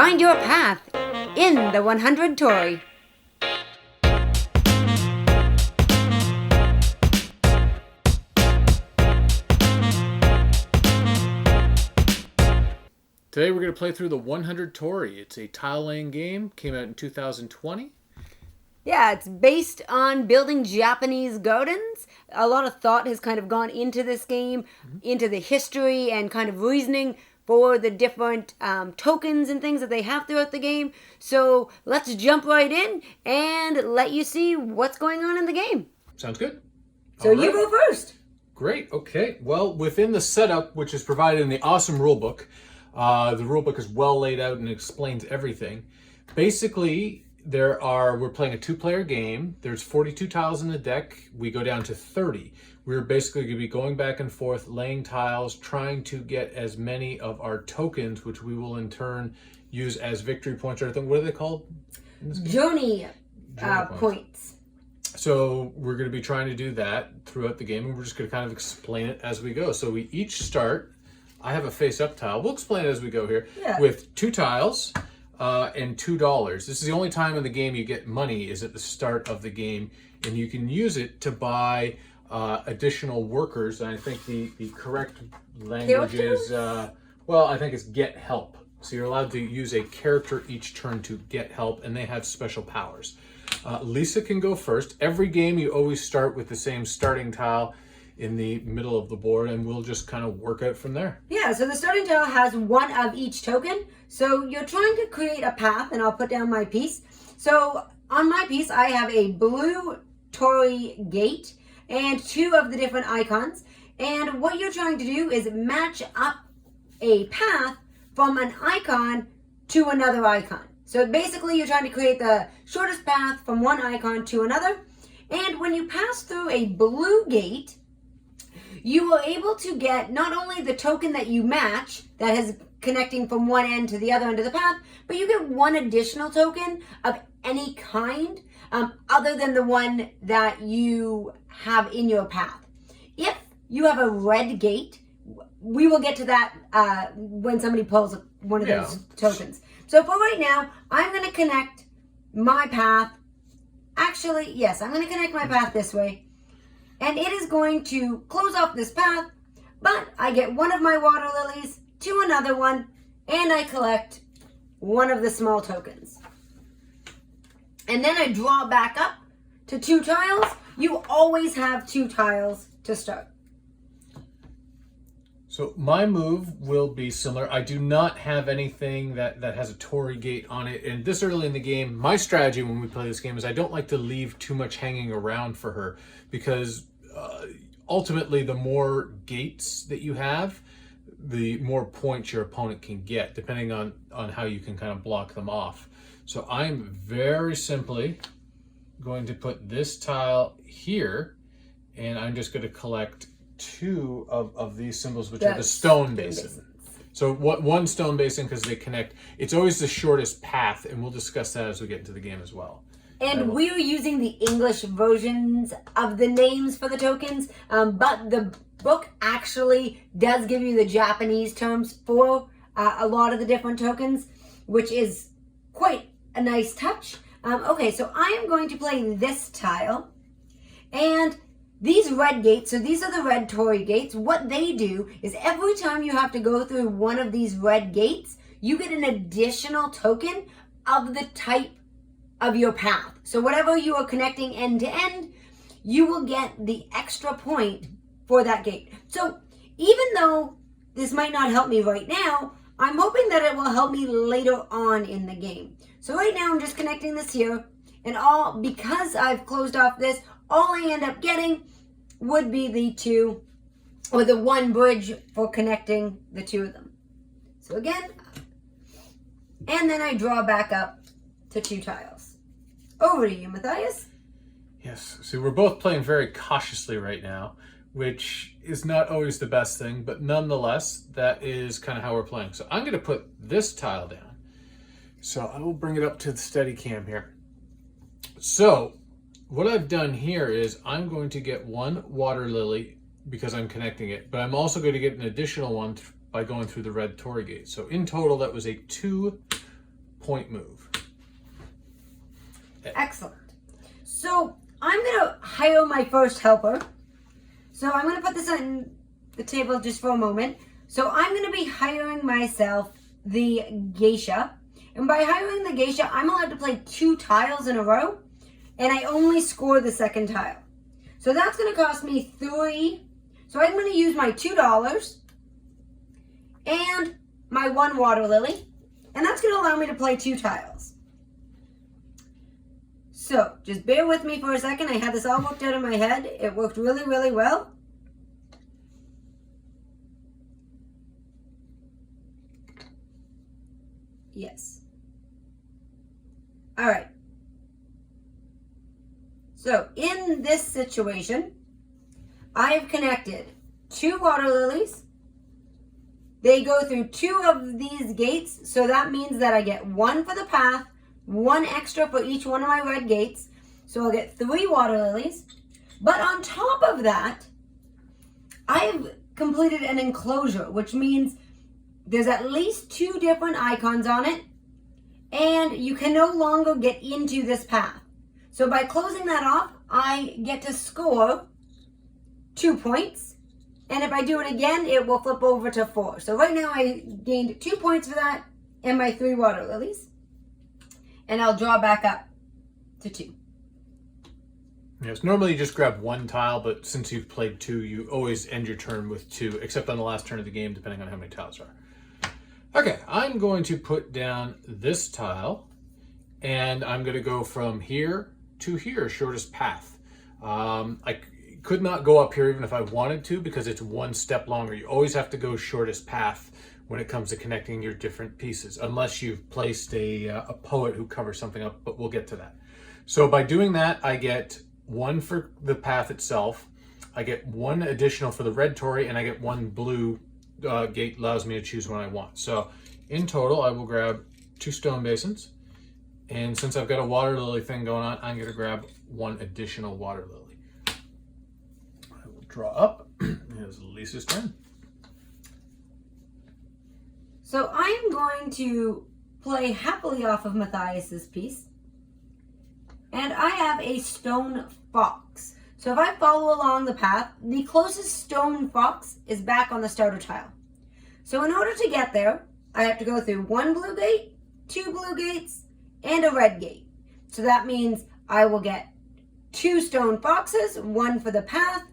Find your path in the 100 Torii. Today we're going to play through the 100 Torii. It's a tile laying game. Came out in 2020. Yeah, it's based on building Japanese gardens. A lot of thought has kind of gone into this game, into the history and kind of reasoning for the different tokens and things that they have throughout the game. So let's jump right in and let you see what's going on in the game. Sounds good. So you go first. Great. Okay. Well, within the setup, which is provided in the awesome rulebook, the rulebook is well laid out and explains everything. Basically, we're playing a two-player game. There's 42 tiles in the deck. We go down to 30. We're basically going to be going back and forth, laying tiles, trying to get as many of our tokens, which we will in turn use as victory points or anything. What are they called? Journey points. So we're going to be trying to do that throughout the game, and we're just going to kind of explain it as we go. So we each start. I have a face-up tile. We'll explain it as we go here. Yeah. With 2 tiles and $2. This is the only time in the game you get money is at the start of the game, and you can use it to buy additional workers. And I think the correct language is, I think it's get help. So you're allowed to use a character each turn to get help, and they have special powers. Lisa can go first. Every game you always start with the same starting tile in the middle of the board, and we'll just kind of work out from there. Yeah, so the starting tile has one of each token. So you're trying to create a path, and I'll put down my piece. So on my piece, I have a blue Torii gate and 2 of the different icons. And what you're trying to do is match up a path from an icon to another icon. So basically, you're trying to create the shortest path from one icon to another. And when you pass through a blue gate, you are able to get not only the token that you match, that is connecting from one end to the other end of the path, but you get 1 additional token of any kind other than the one that you have in your path. If you have a red gate, we will get to that when somebody pulls one of those tokens. So for right now, I'm going to connect my path. Actually, yes, I'm going to connect my path this way. And it is going to close off this path, but I get 1 of my water lilies to another one, and I collect 1 of the small tokens. And then I draw back up to 2 tiles. You always have 2 tiles to start. So my move will be similar. I do not have anything that has a Torii gate on it. And this early in the game, my strategy when we play this game is I don't like to leave too much hanging around for her, because ultimately the more gates that you have, the more points your opponent can get, depending on how you can kind of block them off. So I'm very simply going to put this tile here, and I'm just going to collect 2 of these symbols, which are the stone basin. So one stone basin, because they connect. It's always the shortest path, and we'll discuss that as we get into the game as well. And we are using the English versions of the names for the tokens, but the book actually does give you the Japanese terms for a lot of the different tokens, which is quite a nice touch. Okay, so I am going to play this tile, and these red gates, so these are the red Torii gates. What they do is every time you have to go through one of these red gates, you get an additional token of the type of your path. So whatever you are connecting end to end, you will get the extra point for that gate. So even though this might not help me right now, I'm hoping that it will help me later on in the game. So right now I'm just connecting this here, and because I've closed off this, all I end up getting would be the 2 or the 1 bridge for connecting the 2 of them. So again, and then I draw back up to 2 tiles. Over to you, Matthias. Yes. So we're both playing very cautiously right now, which is not always the best thing, but nonetheless, that is kind of how we're playing. So I'm going to put this tile down. So I will bring it up to the steady cam here. So what I've done here is I'm going to get 1 water lily because I'm connecting it, but I'm also going to get an additional one by going through the red Torii gate. So in total, that was a 2 point move. Excellent. So I'm going to hire my first helper. So I'm going to put this on the table just for a moment. So I'm going to be hiring myself the geisha. And by hiring the geisha, I'm allowed to play 2 tiles in a row. And I only score the second tile. So that's going to cost me 3. So I'm going to use my $2 and my 1 water lily. And that's going to allow me to play 2 tiles. So just bear with me for a second. I had this all worked out in my head. It worked really, really well. Yes. All right. So in this situation, I have connected 2 water lilies. They go through 2 of these gates. So that means that I get 1 for the path, 1 extra for each one of my red gates. So I'll get 3 water lilies. But on top of that, I've completed an enclosure, which means there's at least 2 different icons on it. And you can no longer get into this path. So by closing that off, I get to score 2 points. And if I do it again, it will flip over to 4. So right now I gained 2 points for that and my 3 water lilies. And I'll draw back up to 2. Yes, normally you just grab 1 tile, but since you've played 2, you always end your turn with 2, except on the last turn of the game, depending on how many tiles there are. Okay, I'm going to put down this tile, and I'm going to go from here to here, shortest path. I could not go up here even if I wanted to, because it's 1 step longer. You always have to go shortest path when it comes to connecting your different pieces, unless you've placed a poet who covers something up, but we'll get to that. So by doing that, I get 1 for the path itself, I get 1 additional for the red Torii, and I get 1 blue gate allows me to choose one I want. So in total, I will grab 2 stone basins. And since I've got a water lily thing going on, I'm going to grab 1 additional water lily. I will draw up. Here's Lisa's turn. So I'm going to play happily off of Matthias's piece. And I have a stone fox. So if I follow along the path, the closest stone fox is back on the starter tile. So in order to get there, I have to go through 1 blue gate, 2 blue gates, and a red gate. So that means I will get 2 stone foxes, 1 for the path,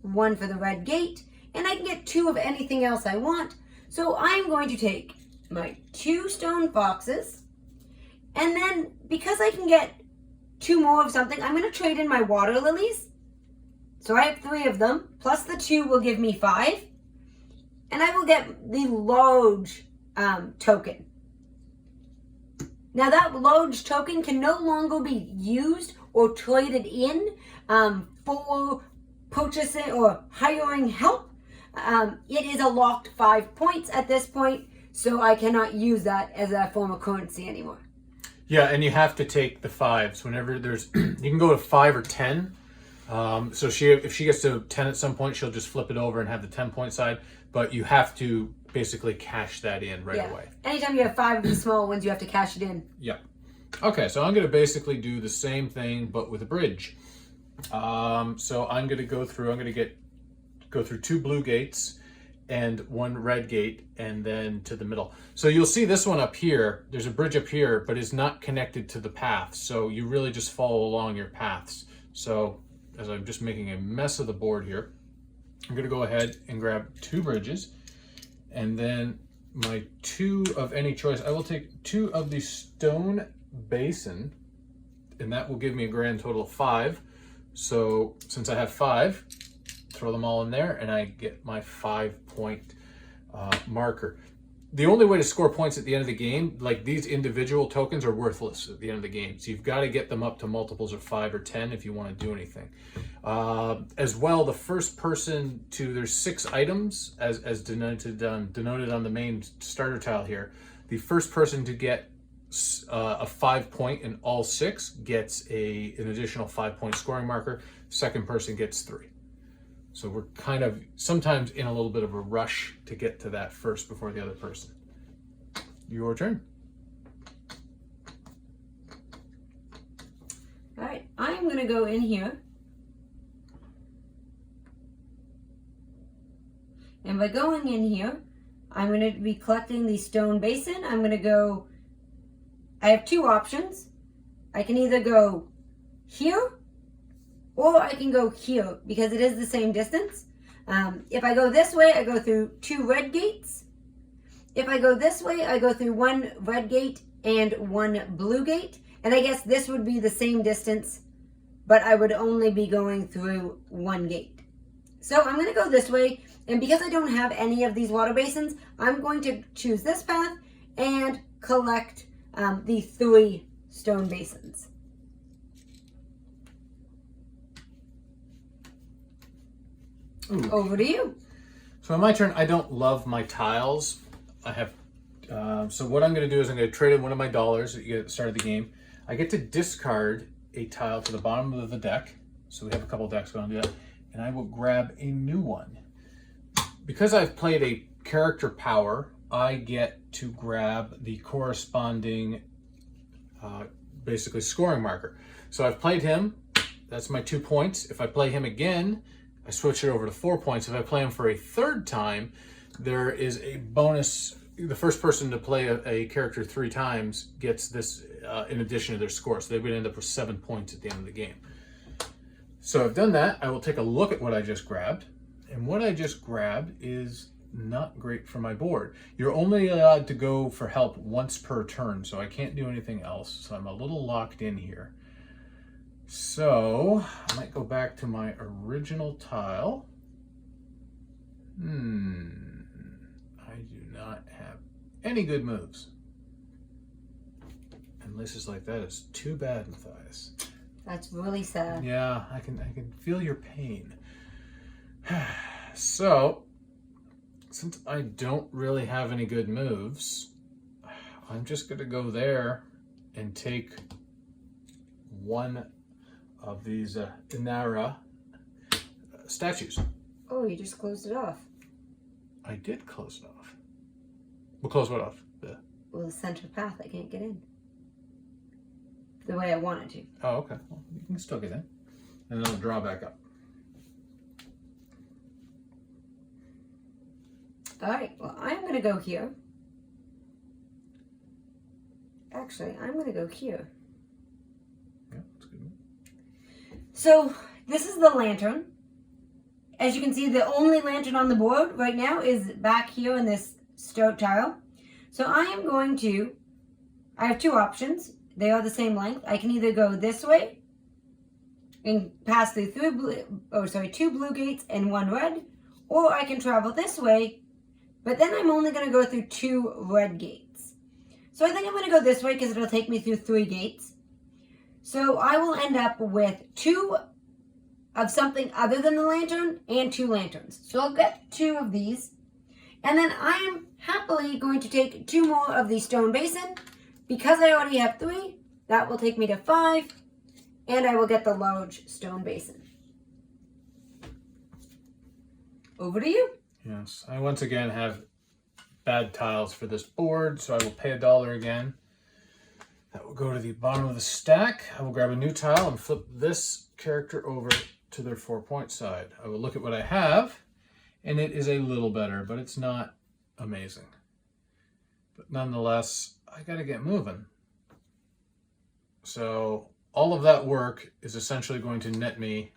1 for the red gate, and I can get 2 of anything else I want. So I'm going to take my 2 stone foxes, and then because I can get 2 more of something, I'm going to trade in my water lilies. So I have 3 of them, plus the 2 will give me 5. And I will get the large token. Now that large token can no longer be used or traded in for purchasing or hiring help. It is a locked 5 points at this point, so I cannot use that as a form of currency anymore. Yeah, and you have to take the 5s whenever there's, you can go to 5 or 10. So if she gets to 10 at some point, she'll just flip it over and have the 10-point side, but you have to basically cash that in right away. Anytime you have 5 of the small ones, you have to cash it in. Yeah. Okay, so I'm going to basically do the same thing, but with a bridge. So I'm going to go through 2 blue gates and 1 red gate, and then to the middle. So you'll see this one up here, there's a bridge up here, but it's not connected to the path. So you really just follow along your paths. So as I'm just making a mess of the board here, I'm going to go ahead and grab 2 bridges, and then my 2 of any choice. I will take 2 of the stone basin, and that will give me a grand total of 5. So since I have 5, throw them all in there, and I get my 5-point marker. The only way to score points at the end of the game, like these individual tokens, are worthless at the end of the game. So you've got to get them up to multiples of 5 or 10 if you want to do anything. As well, the first person to, there's 6 items as denoted on the main starter tile here. The first person to get a 5-point in all 6 gets an additional 5-point scoring marker. Second person gets 3. So we're kind of sometimes in a little bit of a rush to get to that first before the other person. Your turn. I'm going to go in here. And by going in here, I'm going to be collecting the stone basin. I'm going to go, I have two options. I can either go here or I can go here because it is the same distance. If I go this way, I go through 2 red gates. If I go this way, I go through 1 red gate and 1 blue gate. And I guess this would be the same distance, but I would only be going through 1 gate. So I'm going to go this way. And because I don't have any of these water basins, I'm going to choose this path and collect the 3 stone basins. Ooh. Over to you. So on my turn, I don't love my tiles. I have, so what I'm going to do is I'm going to trade in one of my dollars at the start of the game. I get to discard a tile to the bottom of the deck. So we have a couple decks going to do that. And I will grab a new one. Because I've played a character power, I get to grab the corresponding, basically scoring marker. So I've played him. That's my 2 points. If I play him again, I switch it over to 4 points. If I play him for a third time, there is a bonus. The first person to play a character 3 times gets this in addition to their score. So they would end up with 7 points at the end of the game. So I've done that. I will take a look at what I just grabbed. And what I just grabbed is not great for my board. You're only allowed to go for help once per turn, so I can't do anything else. So I'm a little locked in here. So I might go back to my original tile. I do not have any good moves. And this is like, that is too bad, Matthias. That's really sad. Yeah, I can feel your pain. So, since I don't really have any good moves, I'm just going to go there and take one of these Inara statues. Oh, you just closed it off. I did close it off. We'll close what off? Well, the center path, I can't get in. The way I wanted to. Oh, okay. Well, you can still get in. And then I'll draw back up. All right, well, I'm going to go here. Actually, I'm going to go here. Yeah, that's good. So, this is the lantern. As you can see, the only lantern on the board right now is back here in this stone tile. So I am going to, I have 2 options. They are the same length. I can either go this way and pass through 2 blue gates and 1 red, or I can travel this way, but then I'm only going to go through 2 red gates. So I think I'm going to go this way because it'll take me through 3 gates. So I will end up with 2 of something other than the lantern and 2 lanterns. So I'll get 2 of these. And then I am happily going to take 2 more of the stone basin. Because I already have 3, that will take me to 5. And I will get the large stone basin. Over to you. Yes, I once again have bad tiles for this board, so I will pay $1 again. That will go to the bottom of the stack. I will grab a new tile and flip this character over to their 4-point side. I will look at what I have, and it is a little better, but it's not amazing. But nonetheless, I gotta get moving. So all of that work is essentially going to net me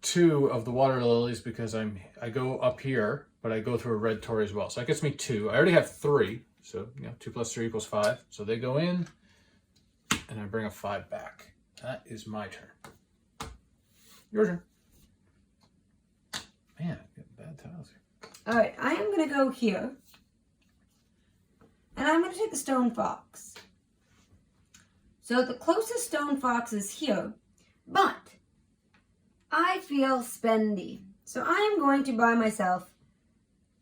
2 of the water lilies because I go up here, but I go through a red Torii as well. So that gets me 2. I already have 3. So 2 plus 3 equals 5. So they go in and I bring a 5 back. That is my turn. Your turn. Man, I'm getting bad tiles here. All right, I am going to go here. And I'm going to take the stone fox. So the closest stone fox is here, but I feel spendy. So I am going to buy myself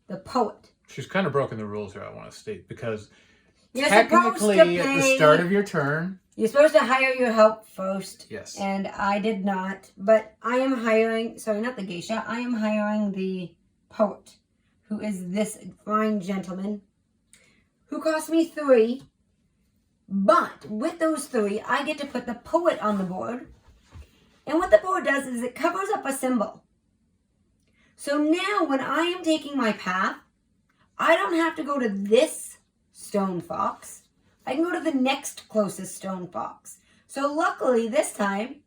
the poet. She's kind of broken the rules here, I want to state, because You're technically at the start of your turn, you're supposed to hire your help first. Yes. And I did not, but I am hiring, sorry, not the geisha, I am hiring the poet, who is this fine gentleman, who cost me 3, But with those 3, I get to put the poet on the board. And what the poet does is it covers up a symbol. So now when I am taking my path, I don't have to go to this stone fox. I can go to the next closest stone fox. So luckily this time,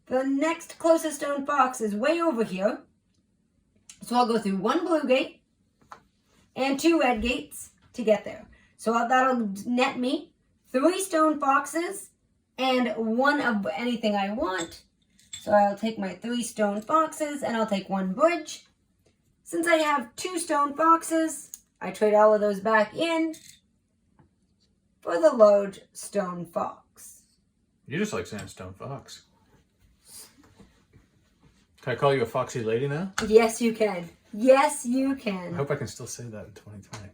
the next closest stone fox is way over here. So I'll go through 1 blue gate and 2 red gates to get there. So that'll net me 3 stone foxes and 1 of anything I want. So I'll take my 3 stone foxes and I'll take 1 bridge. Since I have 2 stone foxes, I trade all of those back in for the large stone fox. You just like saying stone fox. Can I call you a foxy lady now? Yes, you can. Yes, you can. I hope I can still say that in 2020.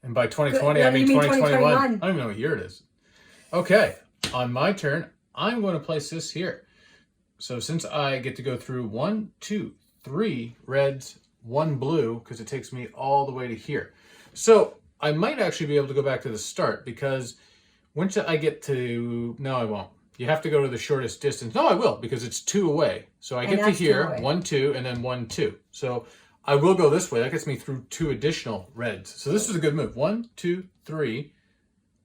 And by 2020, I mean 2021. I don't even know what year it is. Okay, on my turn, I'm going to place this here. So since I get to go through 1, 2, 3 reds, 1 blue, because it takes me all the way to here. So I might actually be able to go back to the start, because once I get to... No, I won't. You have to go to the shortest distance. No, I will, because it's 2 away. So I get to here, 1, 2, and then 1, 2. So I will go this way. That gets me through 2 additional reds. So this is a good move. 1, 2, 3,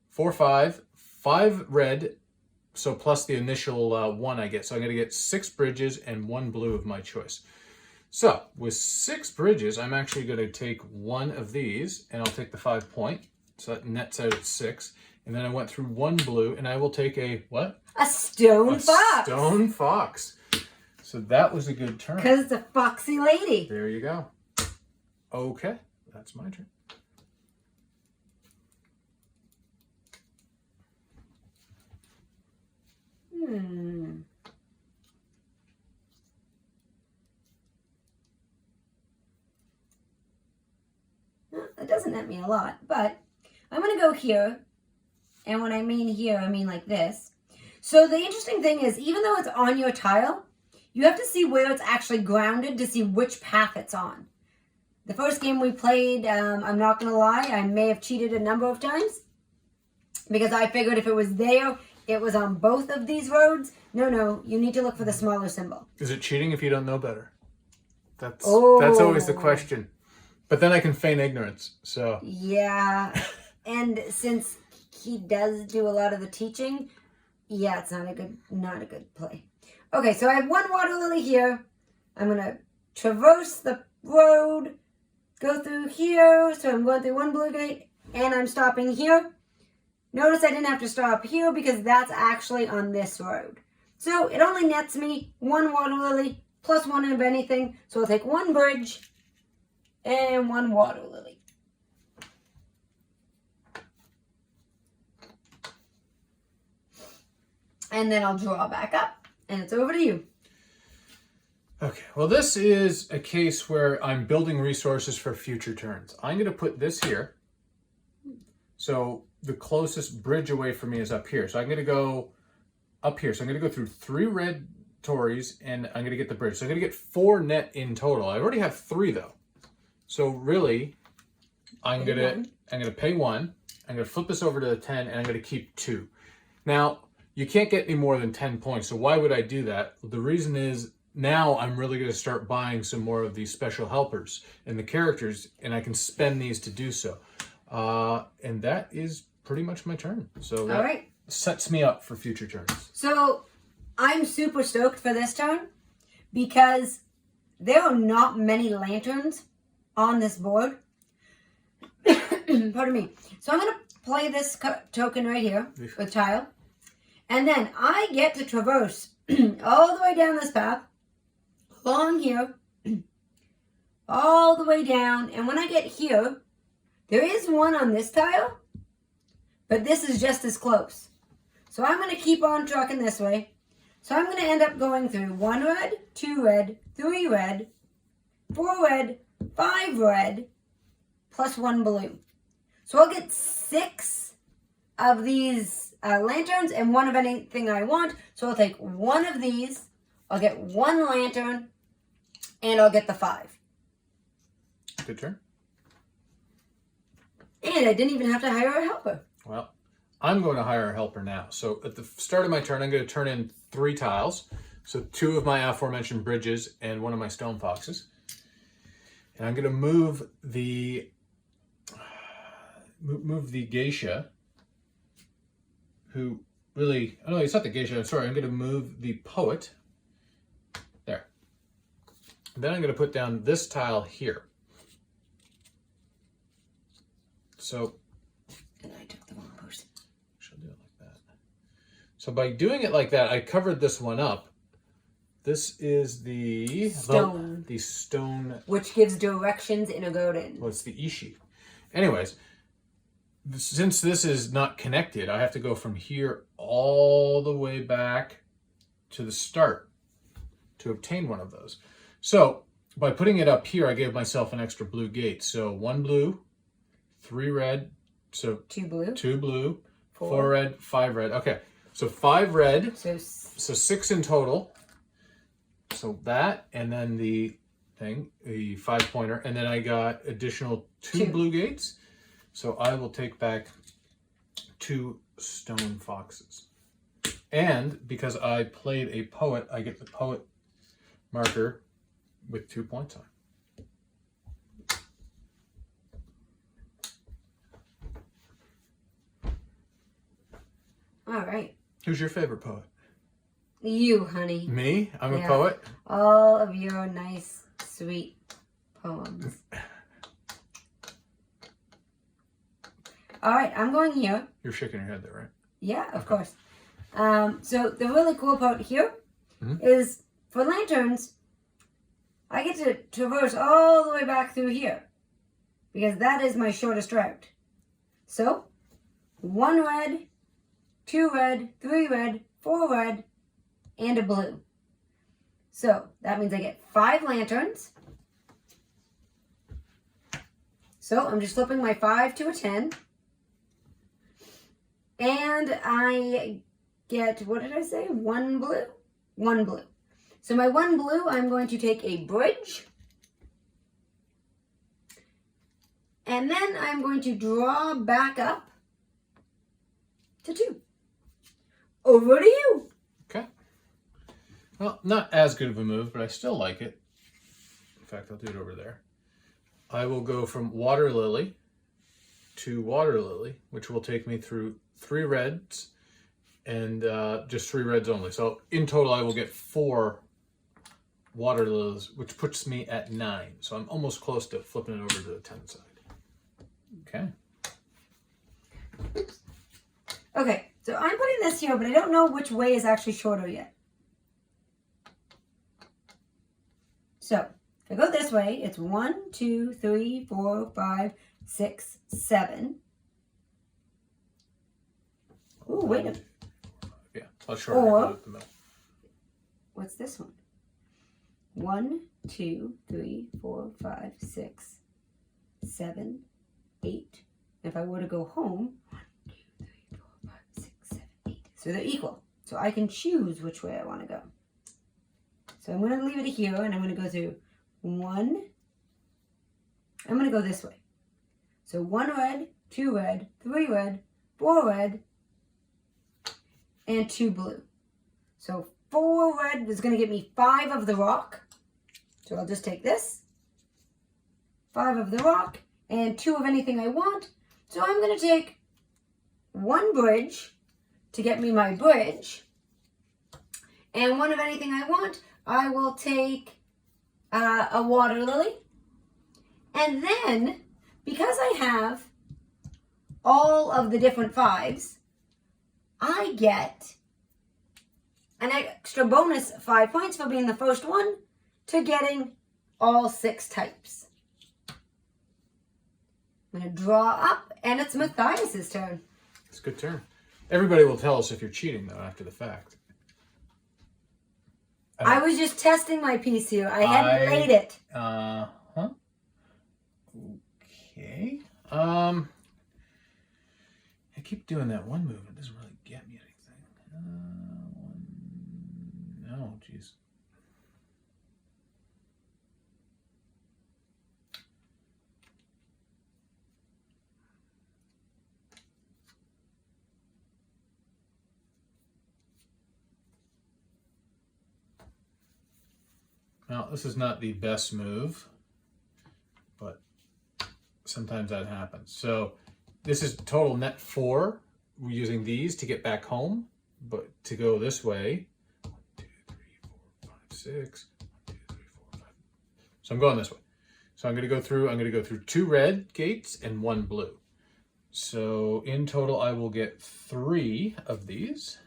4, 5. 5 red, so plus the initial 1 I get. So I'm going to get 6 bridges and 1 blue of my choice. So with 6 bridges, I'm actually going to take 1 of these, and I'll take the 5 point. So that nets out at 6. And then I went through 1 blue, and I will take a what? A stone fox. Stone fox. So that was a good turn. Because it's a foxy lady. There you go. Okay, that's my turn. It doesn't net me a lot, but I'm going to go here. And when I mean here, I mean like this. So the interesting thing is, even though it's on your tile, you have to see where it's actually grounded to see which path it's on. The first game we played, I'm not going to lie, I may have cheated a number of times. Because I figured if it was there, it was on both of these roads. No, you need to look for the smaller symbol. Is it cheating if you don't know better? That's always the question. But then I can feign ignorance, so. Yeah, and since he does do a lot of the teaching, yeah, it's not a good play. Okay, so I have 1 water lily here. I'm going to traverse the road, go through here. So I'm going through 1 blue gate, and I'm stopping here. Notice I didn't have to stop here because that's actually on this road. So it only nets me 1 water lily plus 1 of anything. So I'll take 1 bridge and 1 water lily. And then I'll draw back up, and it's over to you. Okay, well this is a case where I'm building resources for future turns. I'm going to put this here. So the closest bridge away from me is up here. So I'm going to go up here. So I'm going to go through 3 red Tories, and I'm going to get the bridge. So I'm going to get 4 net in total. I already have 3 though. So really, I'm going to pay 1. I'm going to flip this over to the 10, and I'm going to keep 2. Now, you can't get any more than 10 points. So why would I do that? The reason is now I'm really going to start buying some more of these special helpers and the characters, and I can spend these to do so. And that is pretty much my turn. So that sets me up for future turns. So I'm super stoked for this turn because there are not many lanterns on this board. Pardon me. So I'm going to play this token right here with tile. And then I get to traverse all the way down this path, along here, all the way down. And when I get here, there is 1 on this tile, but this is just as close. So I'm going to keep on trucking this way. So I'm going to end up going through 1 red, 2 red, 3 red, 4 red, 5 red, plus 1 blue. So I'll get 6 of these lanterns and 1 of anything I want. So I'll take 1 of these, I'll get 1 lantern, and I'll get the 5. Good turn. And I didn't even have to hire a helper. Well, I'm going to hire a helper now. So at the start of my turn, I'm going to turn in 3 tiles. So 2 of my aforementioned bridges and 1 of my stone foxes. And I'm going to move the geisha, who really, oh no, it's not the geisha, I'm sorry, I'm going to move the poet. There. And then I'm going to put down this tile here. So, and I took the wrong person. She'll do it like that. So by doing it like that, I covered this one up. This is the stone. The stone. Which gives directions in a garden. Well, it's the ishi. Anyways, since this is not connected, I have to go from here all the way back to the start to obtain one of those. So by putting it up here, I gave myself an extra blue gate. So 1 blue, 3 red, so 2 blue, 2 blue, 4 red, 5 red. Okay, so 5 red, so 6 in total. So that, and then the thing, the 5-pointer, and then I got additional 2 blue gates. So I will take back 2 stone foxes. And because I played a poet, I get the poet marker with 2 points on. All right. Who's your favorite poet? You, honey. Me? I'm a poet? All of your nice, sweet poems. All right, I'm going here. You're shaking your head there, right? Yeah, of course. So the really cool part here is for lanterns, I get to traverse all the way back through here because that is my shortest route. So 1 red, 2 red, 3 red, 4 red, and a blue. So that means I get 5 lanterns. So I'm just flipping my 5 to a 10. And I get, what did I say? 1 blue? 1 blue. So my 1 blue, I'm going to take a bridge. And then I'm going to draw back up to 2. Over to you. Okay. Well, not as good of a move, but I still like it. In fact, I'll do it over there. I will go from water lily to water lily, which will take me through 3 reds and just 3 reds only. So in total, I will get 4 water lilies, which puts me at 9. So I'm almost close to flipping it over to the 10 side. Okay. Oops. Okay, so I'm putting this here, but I don't know which way is actually shorter yet. So if I go this way, it's 1, 2, 3, 4, 5, 6, 7. Ooh, wait a minute. Yeah, I'll shorten it the middle. What's this one? 1, 2, 3, 4, 5, 6, 7, 8. If I were to go home, 1, 2, 3, 4, 5, 6, 7, 8. So they're equal. So I can choose which way I want to go. So I'm going to leave it here and I'm going to go through 1. I'm going to go this way. So 1 red, 2 red, 3 red, 4 red, and 2 blue. So 4 red is going to give me 5 of the rock. So I'll just take this. 5 of the rock and 2 of anything I want. So I'm going to take 1 bridge to get me my bridge. And 1 of anything I want, I will take a water lily. And then, because I have all of the different 5s, I get an extra bonus 5 points for being the first one to getting all 6 types. I'm going to draw up, and it's Matthias's turn. It's a good turn. Everybody will tell us if you're cheating, though, after the fact. I was just testing my piece here. I hadn't played it. Huh? Okay. I keep doing that one move. It doesn't really get me anything. No, jeez. Now, this is not the best move, but sometimes that happens. So this is total net 4. We're using these to get back home, but to go this way, 1, 2, 3, 4, 5, 6, 1, 2, 3, 4, 5. So I'm going this way. So I'm going to go through 2 red gates and 1 blue. So in total, I will get 3 of these.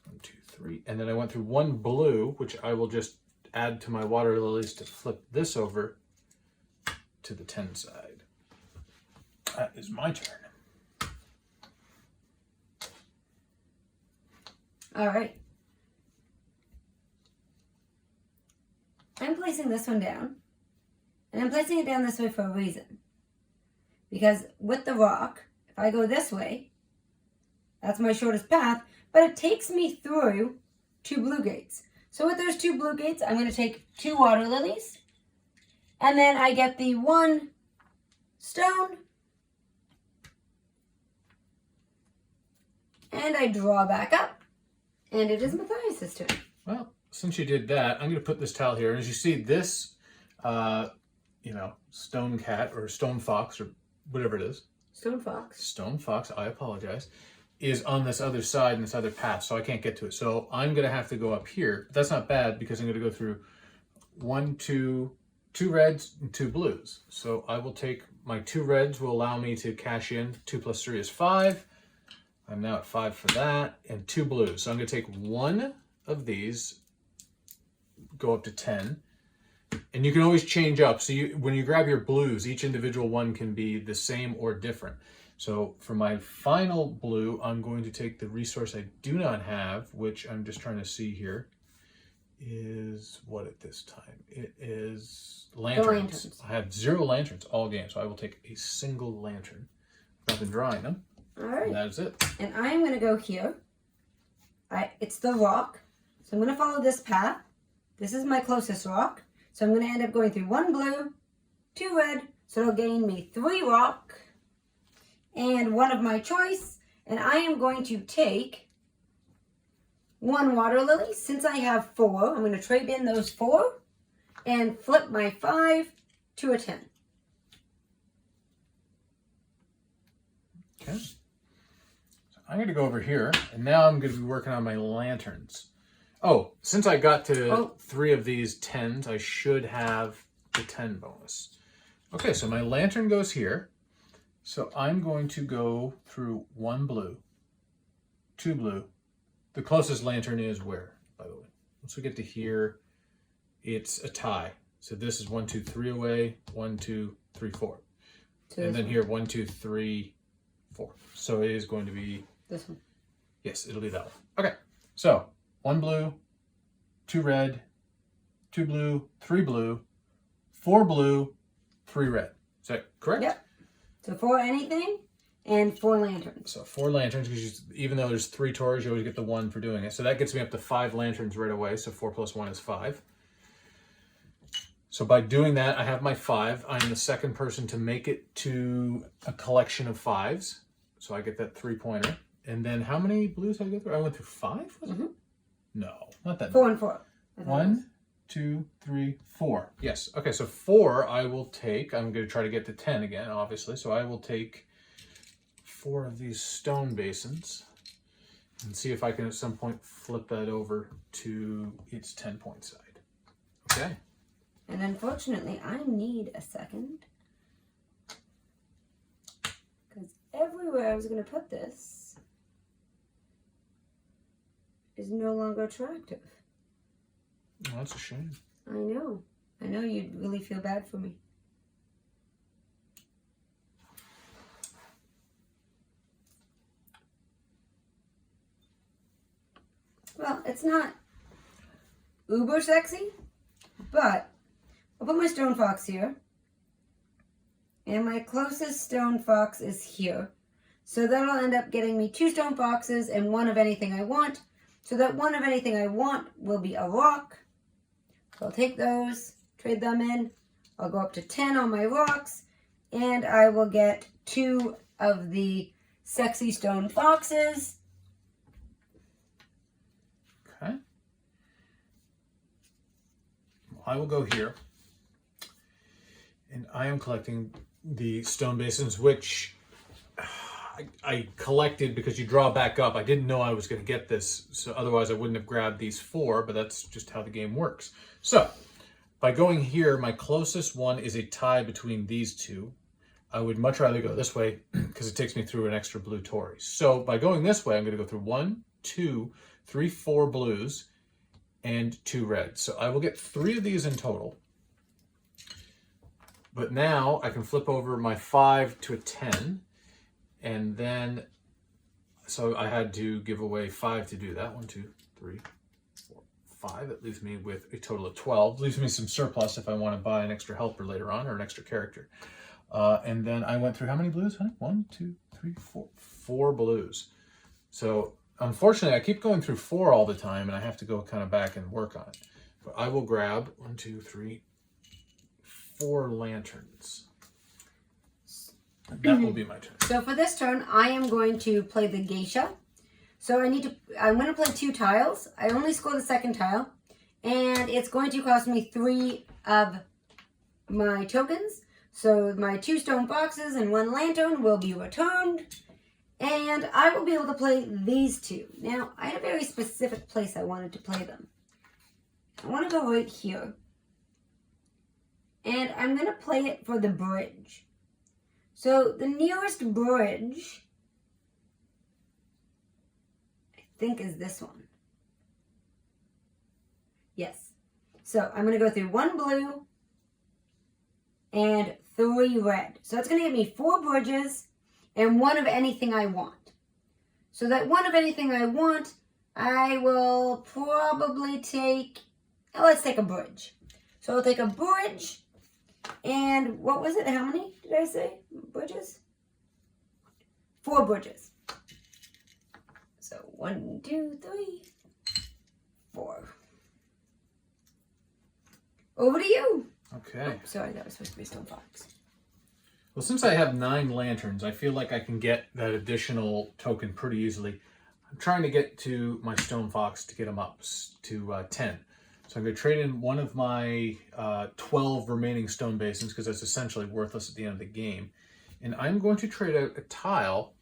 1, 2, 3. And then I went through 1 blue, which I will just add to my water lilies to flip this over to the 10 side. That is my turn. All right. I'm placing this one down, and I'm placing it down this way for a reason. Because with the rock, if I go this way, that's my shortest path, but it takes me through 2 blue gates. So with those 2 blue gates, I'm going to take 2 water lilies, and then I get the 1 stone, and I draw back up, and it is Matthias' turn. Well, since you did that, I'm going to put this tile here. And as you see, this, stone cat or stone fox or whatever it is. Stone fox, I apologize, is on this other side and this other path, so I can't get to it. So I'm going to have to go up here. But that's not bad because I'm going to go through 2 reds and 2 blues. So I will take my 2 reds will allow me to cash in. 2 plus 3 is 5. I'm now at 5 for that, and 2 blues. So I'm going to take 1 of these, go up to 10. And you can always change up. So when you grab your blues, each individual one can be the same or different. So for my final blue, I'm going to take the resource I do not have, which I'm just trying to see here, is what at this time? It is lanterns. I have 0 lanterns all game, so I will take a single lantern. I've been drawing them. All right. And that is it. And I'm going to go here. It's the rock. So I'm going to follow this path. This is my closest rock. So I'm going to end up going through 1 blue, 2 red. So it'll gain me 3 rock and 1 of my choice. And I am going to take 1 water lily. Since I have 4, I'm going to trade in those 4 and flip my 5 to a 10. Okay. So I'm going to go over here, and now I'm going to be working on my lanterns. Oh, since I got to 3 of these 10s, I should have the 10 bonus. Okay, so my lantern goes here. So I'm going to go through 1 blue, 2 blue. The closest lantern is where, by the way? Once we get to here, it's a tie. So this is 1, 2, 3 away, 1, 2, 3, 4. And then here, 1, 2, 3, 4. So it is going to be this one. Yes, it'll be that one. Okay, so 1 blue, 2 red, 2 blue, 3 blue, 4 blue, 3 red. Is that correct? Yep. So 4 anything and 4 lanterns. So 4 lanterns, because even though there's 3 Tories, you always get the 1 for doing it. So that gets me up to 5 lanterns right away. So 4 plus 1 is 5. So by doing that, I have my 5. I'm the second person to make it to a collection of 5s. So I get that 3-pointer. And then how many blues did I go through? I went through 5? Mm-hmm. No, not that 4 many. and 4. 1, 2, 3, 4. Yes. Okay, so 4 I will take. I'm going to try to get to 10 again, obviously. So I will take 4 of these stone basins and see if I can at some point flip that over to its 10-point side. Okay. And unfortunately, I need a second. Because everywhere I was going to put this is no longer attractive. Oh, that's a shame. I know. I know you'd really feel bad for me. Well, it's not uber sexy, but I'll put my stone fox here. And my closest stone fox is here. So that'll end up getting me 2 stone foxes and 1 of anything I want. So that 1 of anything I want will be a rock. So I'll take those, trade them in. I'll go up to 10 on my rocks. And I will get 2 of the sexy stone foxes. Okay. I will go here. And I am collecting the stone basins, which I collected because you draw back up. I didn't know I was going to get this, so otherwise I wouldn't have grabbed these 4, but that's just how the game works. So, by going here, my closest one is a tie between these two. I would much rather go this way because it takes me through an extra blue Torii. So, by going this way, I'm going to go through 1, 2, 3, 4 blues, and 2 reds. So, I will get 3 of these in total. But now I can flip over my 5 to a 10. And then, so I had to give away 5 to do that. 1, 2, 3, 4, 5. It leaves me with a total of 12. Leaves me some surplus if I want to buy an extra helper later on or an extra character. And then I went through how many blues, honey? 1, 2, 3, 4. 4 blues. So unfortunately, I keep going through 4 all the time, and I have to go kind of back and work on it. But I will grab 1, 2, 3, 4 lanterns. That will be my turn. So for this turn, I am going to play the geisha. So I'm going to play 2 tiles. I only score the second tile. And it's going to cost me 3 of my tokens. So my 2 stone boxes and 1 lantern will be returned. And I will be able to play these 2. Now, I had a very specific place I wanted to play them. I want to go right here. And I'm going to play it for the bridge. So the nearest bridge, I think, is this one. Yes. So I'm going to go through 1 blue and 3 red. So that's going to give me 4 bridges and 1 of anything I want. So that 1 of anything I want, I will probably take, let's take a bridge. So I'll take a bridge. And what was it? How many did I say? Bridges? 4 bridges. So 1, 2, 3, 4. Over to you. Okay. Oh, sorry, that was supposed to be stone fox. Well, since I have 9 lanterns, I feel like I can get that additional token pretty easily. I'm trying to get to my stone fox to get him up to 10. So I'm going to trade in 1 of my 12 remaining stone basins because that's essentially worthless at the end of the game. And I'm going to trade out a tile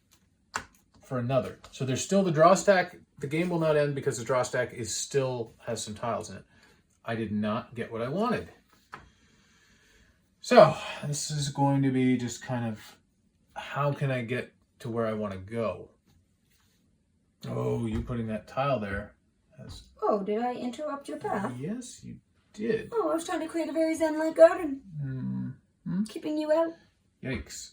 for another. So there's still the draw stack. The game will not end because the draw stack still has some tiles in it. I did not get what I wanted. So this is going to be just kind of, how can I get to where I want to go? Oh, you putting that tile there. Oh, did I interrupt your path? Yes, you did. Oh, I was trying to create a very zen-like garden. Keeping you out. Yikes.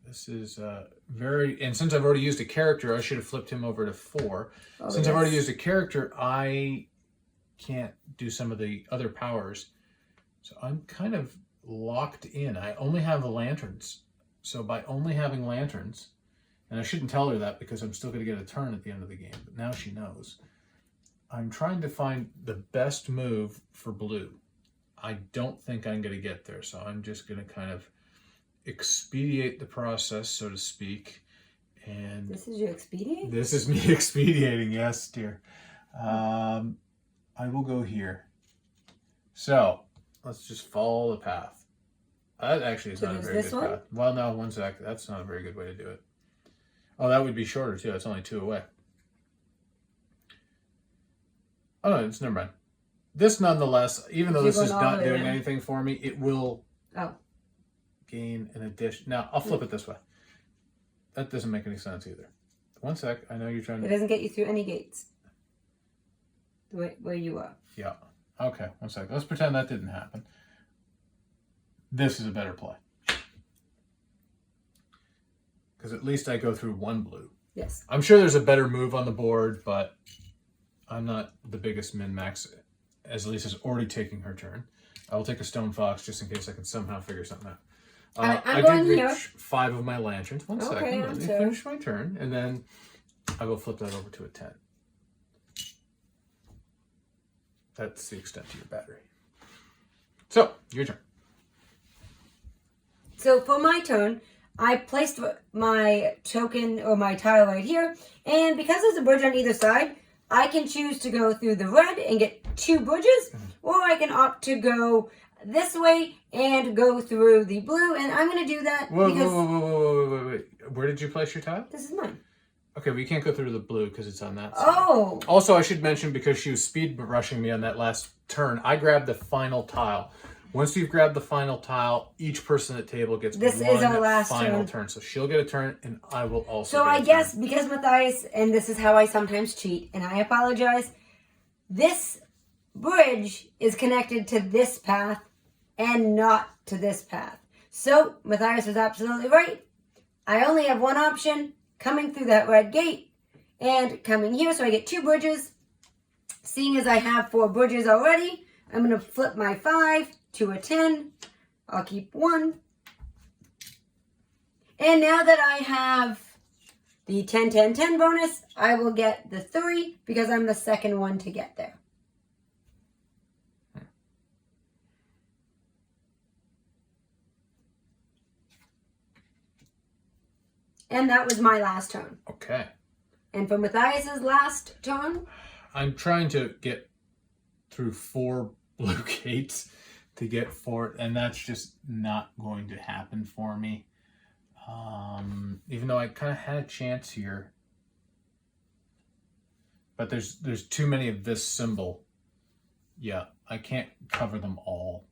This is very... And since I've already used a character, I should have flipped him over to 4. Oh, since I've already used a character, I can't do some of the other powers. So I'm kind of locked in. I only have the lanterns. So by only having lanterns... And I shouldn't tell her that because I'm still going to get a turn at the end of the game. But now she knows. I'm trying to find the best move for blue. I don't think I'm going to get there. So I'm just going to kind of expedite the process, so to speak. And this is your expedient? This is me expediting. Yes, dear. I will go here. So let's just follow the path. That actually is not a very good path. Well, no, 1 sec. That's not a very good way to do it. Oh, that would be shorter too. It's only 2 away. Oh no, it's never mind. This nonetheless, even though this is not doing anything for me, it will gain an addition. Now, I'll flip it this way. That doesn't make any sense either. 1 sec. I know you're trying to... It doesn't get you through any gates. Where you are. Yeah. Okay, 1 sec. Let's pretend that didn't happen. This is a better play. Because at least I go through 1 blue. Yes. I'm sure there's a better move on the board, but I'm not the biggest min-max, as Lisa's already taking her turn. I will take a stone fox just in case I can somehow figure something out. I did reach 5 of my lanterns. 1 second. Let me finish my turn, and then I will flip that over to a 10. That's the extent of your battery. So, your turn. So for my turn, I placed my token or my tile right here, and because there's a bridge on either side, I can choose to go through the red and get 2 bridges, or I can opt to go this way and go through the blue, and I'm going to do that Wait. Where did you place your tile? This is mine. Okay, we can't go through the blue because it's on that side. Oh! Also, I should mention, because she was speed rushing me on that last turn, I grabbed the final tile. Once you've grabbed the final tile, each person at the table gets This one is our last final turn. So she'll get a turn, and I will also So get I a guess turn. because Matthias, and this is how I sometimes cheat, and I apologize, this bridge is connected to this path and not to this path. So Matthias was absolutely right. I only have one option, coming through that red gate and coming here, so I get 2 bridges. Seeing as I have 4 bridges already, I'm going to flip my 5 to a 10. I'll keep 1. And now that I have the 10, 10, 10 bonus, I will get the 3 because I'm the second one to get there. And that was my last turn. Okay. And for Matthias's last turn, I'm trying to get through 4 blue gates to get 4, and that's just not going to happen for me. Even though I kind of had a chance here. But there's too many of this symbol. Yeah, I can't cover them all.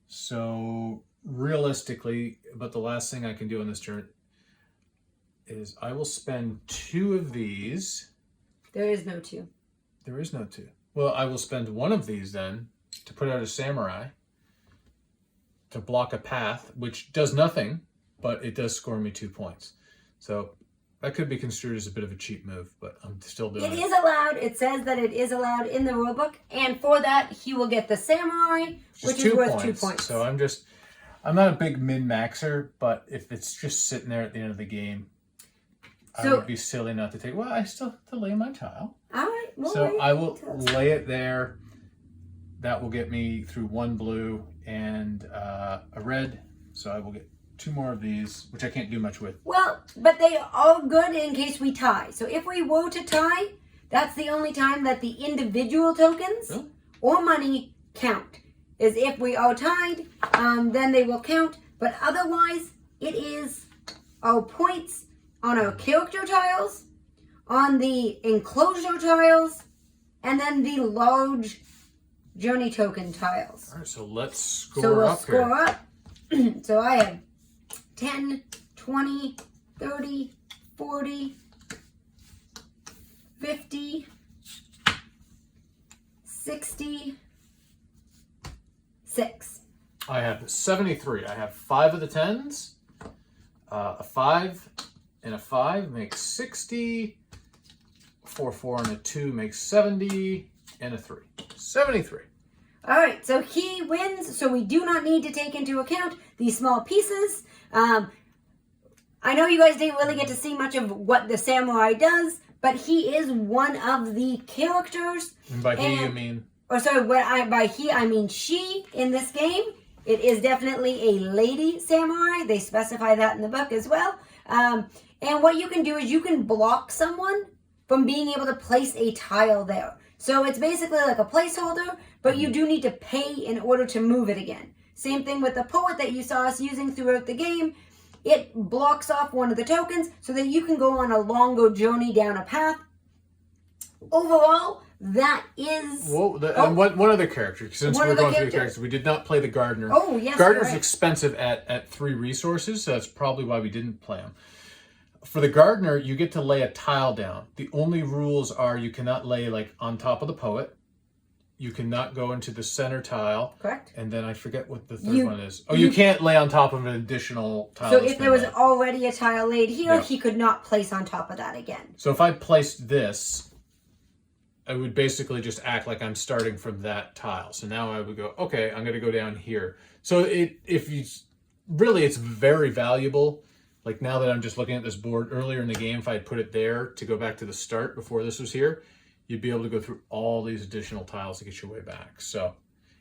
So realistically, but the last thing I can do on this turn is I will spend 2 of these. there is no 2. There is no 2. Well, I will spend 1 of these then to put out a samurai to block a path, which does nothing, but it does score me 2 points. So that could be construed as a bit of a cheap move, but I'm still doing it. It is allowed. It says that it is allowed in the rulebook. And for that, he will get the samurai, which is worth 2 points. So I'm not a big min-maxer, but if it's just sitting there at the end of the game, I would be silly not to take. Well, I still have to lay my tile. All right. So I will lay it there. That will get me through 1 blue and a red. So I will get 2 more of these, which I can't do much with. Well, but they are all good in case we tie. So if we were to tie, that's the only time that the individual tokens or money count. Is if we are tied, then they will count. But otherwise, it is our points on our character tiles, on the enclosure tiles, and then the large journey token tiles. All right, so let's score So we'll up score here. up. So I have 10, 20, 30, 40, 50, 60, 6. I have 73. I have 5 of the 10s. A 5 and a 5 makes 60. 4, 4, and a 2 makes 70. And a 3. 73. All right, so he wins, so we do not need to take into account these small pieces. I know you guys didn't really get to see much of what the samurai does, but he is one of the characters. And by he, you mean? Or sorry, by he, I mean she in this game. It is definitely a lady samurai. They specify that in the book as well. And what you can do is you can block someone from being able to place a tile there. So it's basically like a placeholder, but you do need to pay in order to move it again. Same thing with the poet that you saw us using throughout the game. It blocks off one of the tokens so that you can go on a longer journey down a path. Overall, that is... And one other character, since we're going through the characters, we did not play the gardener. Oh, yes. Gardener's expensive at 3 resources, so that's probably why we didn't play him. For the gardener, you get to lay a tile down. The only rules are you cannot lay like on top of the poet. You cannot go into the center tile. Correct. And then I forget what the third one is. Oh, you can't lay on top of an additional tile. So if there was already a tile laid here, he could not place on top of that again. So if I placed this, I would basically just act like I'm starting from that tile. So now I would go, okay, I'm going to go down here. So it's very valuable. Like now that I'm just looking at this board earlier in the game, if I had put it there to go back to the start before this was here, you'd be able to go through all these additional tiles to get your way back. So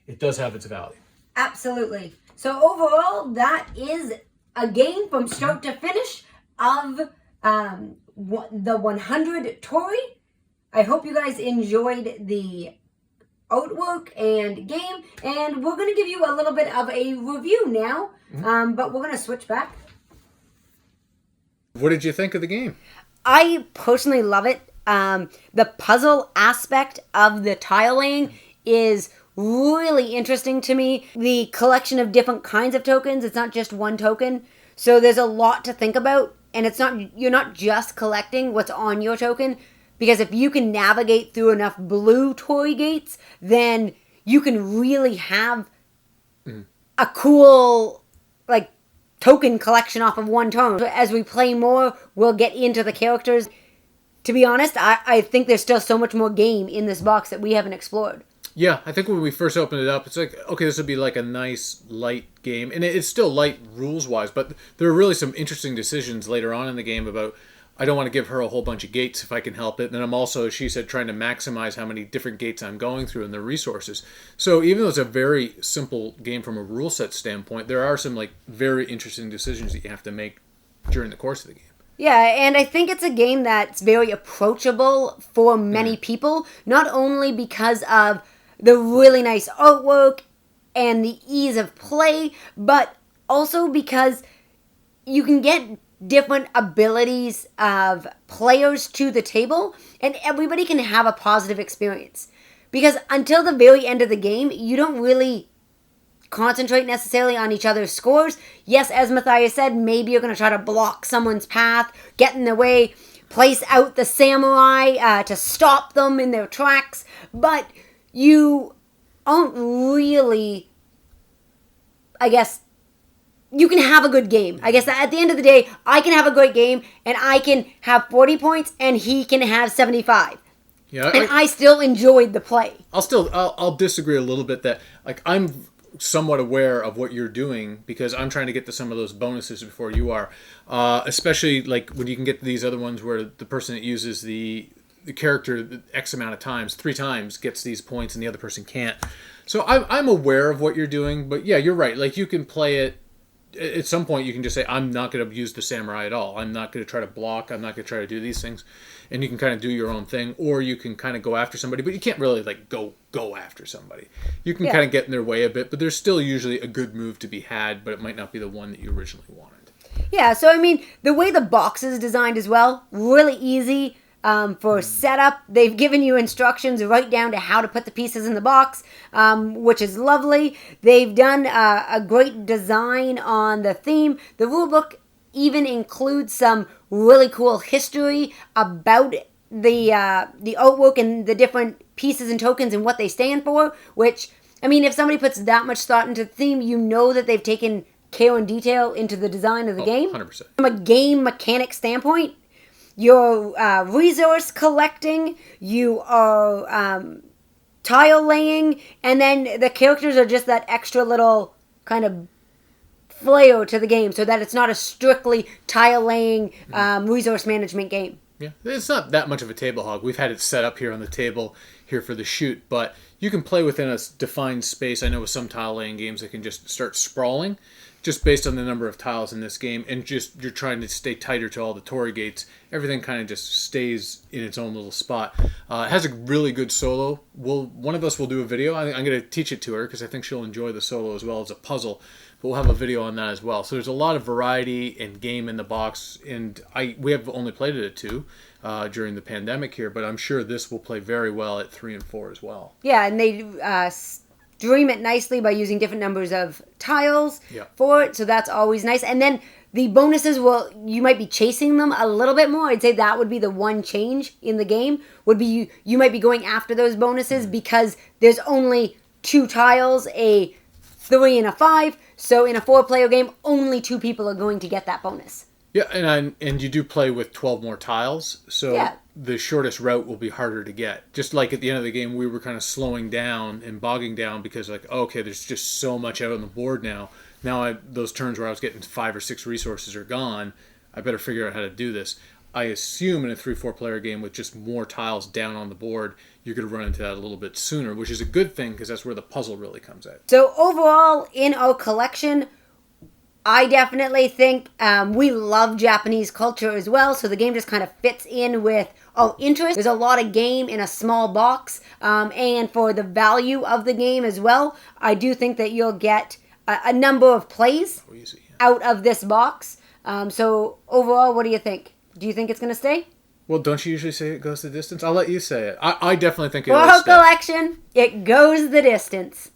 it does have its value. Absolutely. So overall, that is a game from start to finish of the 100 Torii. I hope you guys enjoyed the artwork and game, and we're going to give you a little bit of a review now, but we're going to switch back. What did you think of the game? I personally love it. The puzzle aspect of the tiling is really interesting to me. The collection of different kinds of tokens, it's not just one token, so there's a lot to think about, and you're not just collecting what's on your token. Because if you can navigate through enough blue Torii gates, then you can really have a cool, like, token collection off of one turn. So as we play more, we'll get into the characters. To be honest, I think there's still so much more game in this box that we haven't explored. Yeah, I think when we first opened it up, it's like, okay, this would be like a nice, light game. And it's still light rules-wise, but there are really some interesting decisions later on in the game about, I don't want to give her a whole bunch of gates if I can help it. And then I'm also, as she said, trying to maximize how many different gates I'm going through and the resources. So even though it's a very simple game from a rule set standpoint, there are some like very interesting decisions that you have to make during the course of the game. Yeah, and I think it's a game that's very approachable for many people, not only because of the really nice artwork and the ease of play, but also because you can get different abilities of players to the table, and everybody can have a positive experience. Because until the very end of the game, you don't really concentrate necessarily on each other's scores. Yes, as Matthias said, maybe you're going to try to block someone's path, get in their way, place out the samurai to stop them in their tracks, but you aren't really, I guess, you can have a good game. I guess at the end of the day, I can have a great game, and I can have 40 points, and he can have 75. Yeah, and I still enjoyed the play. I'll disagree a little bit that, like, I'm somewhat aware of what you're doing because I'm trying to get to some of those bonuses before you are. Especially, like, when you can get to these other ones where the person that uses the character X amount of times, 3 times, gets these points and the other person can't. So I'm aware of what you're doing, but yeah, you're right. Like, you can play it. At some point, you can just say, I'm not going to use the samurai at all. I'm not going to try to block. I'm not going to try to do these things. And you can kind of do your own thing. Or you can kind of go after somebody. But you can't really, like, go after somebody. You can kind of get in their way a bit. But there's still usually a good move to be had. But it might not be the one that you originally wanted. Yeah, so, I mean, the way the box is designed as well, really easy. For setup, they've given you instructions right down to how to put the pieces in the box, which is lovely. They've done a great design on the theme. The rulebook even includes some really cool history about the artwork and the different pieces and tokens and what they stand for, which, I mean, if somebody puts that much thought into the theme, you know that they've taken care and detail into the design of the game. 100%. From a game mechanic standpoint, you're resource collecting, you are tile laying, and then the characters are just that extra little kind of flair to the game so that it's not a strictly tile laying resource management game. Yeah, it's not that much of a table hog. We've had it set up here on the table here for the shoot, but you can play within a defined space. I know with some tile laying games that can just start sprawling just based on the number of tiles in this game, and just you're trying to stay tighter to all the Torii gates. Everything kind of just stays in its own little spot. It has a really good solo. One of us will do a video. I'm going to teach it to her because I think she'll enjoy the solo as well as a puzzle. But we'll have a video on that as well. So there's a lot of variety and game in the box, and we have only played it at 2 during the pandemic here, but I'm sure this will play very well at 3 and 4 as well. Yeah, and they stream it nicely by using different numbers of tiles for it, so that's always nice. And then the bonuses, you might be chasing them a little bit more. I'd say that would be the one change in the game, would be you might be going after those bonuses because there's only 2 tiles, a 3 and a 5, so in a 4-player game, only 2 people are going to get that bonus. Yeah, and you do play with 12 more tiles, so the shortest route will be harder to get. Just like at the end of the game, we were kind of slowing down and bogging down because, like, okay, there's just so much out on the board now. Now those turns where I was getting 5 or 6 resources are gone. I better figure out how to do this. I assume in a 3-4 player game with just more tiles down on the board, you're going to run into that a little bit sooner, which is a good thing because that's where the puzzle really comes out. So overall, in our collection, I definitely think we love Japanese culture as well, so the game just kind of fits in with interest. There's a lot of game in a small box, and for the value of the game as well, I do think that you'll get a number of plays out of this box. So overall, what do you think? Do you think it's going to stay? Well, don't you usually say it goes the distance? I'll let you say it. I definitely think it For will her stay. collection, it goes the distance.